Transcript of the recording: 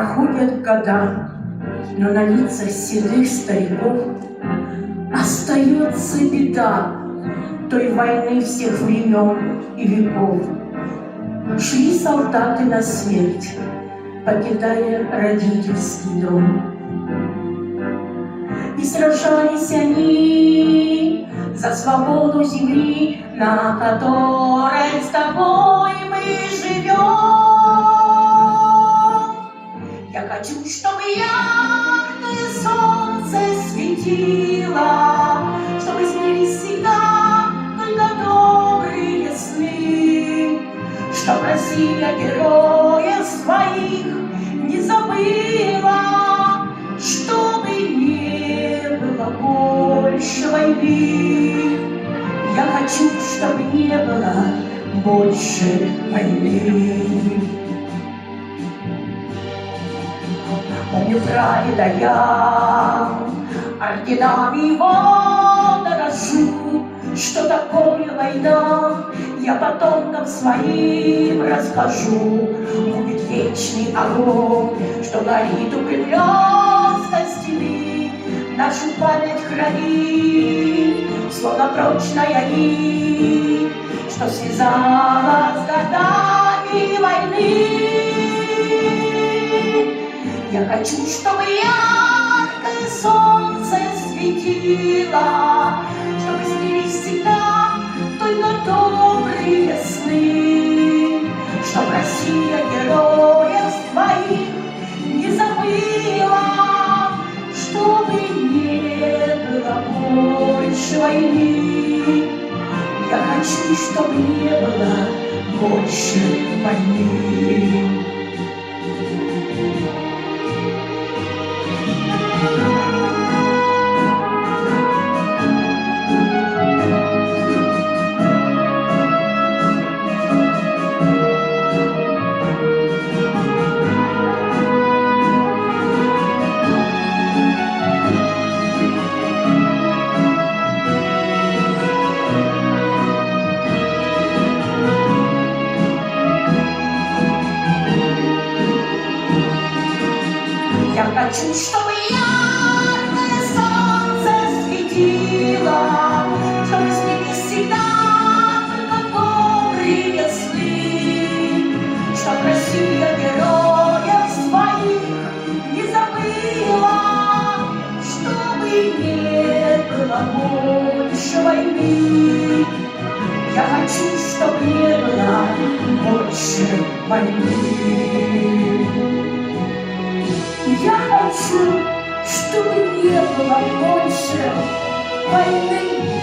Проходят года, но на лицах седых стариков остается беда той войны всех времен и веков. Шли солдаты на смерть, покидая родительский дом. И сражались они за свободу земли, на которой с тобой мы живем. Я хочу, чтобы яркое солнце светило, чтобы снились всегда только добрые сны, чтоб Россия героев своих не забыла, чтобы не было больше войны. Я хочу, чтобы не было больше войны. Помню прадеда я, орденами его дорожу, что такое война, я потомкам своим расскажу. Будет вечный огонь, что горит у Кремлевской стены, нашу память хранит, словно прочная нить, что связала с годами войны. Я хочу, чтобы яркое солнце светило, чтобы снились всегда только добрые сны, чтоб Россия героев своих не забыла, чтобы не было больше войны. Я хочу, чтобы не было больше войны. Я хочу, чтобы яркое солнце светило, чтобы снились всегда только добрые сны, чтоб Россия героев своих не забыла, чтобы не было больше войны. Я хочу, чтобы не было больше войны. Я хочу, чтобы не было больше войны.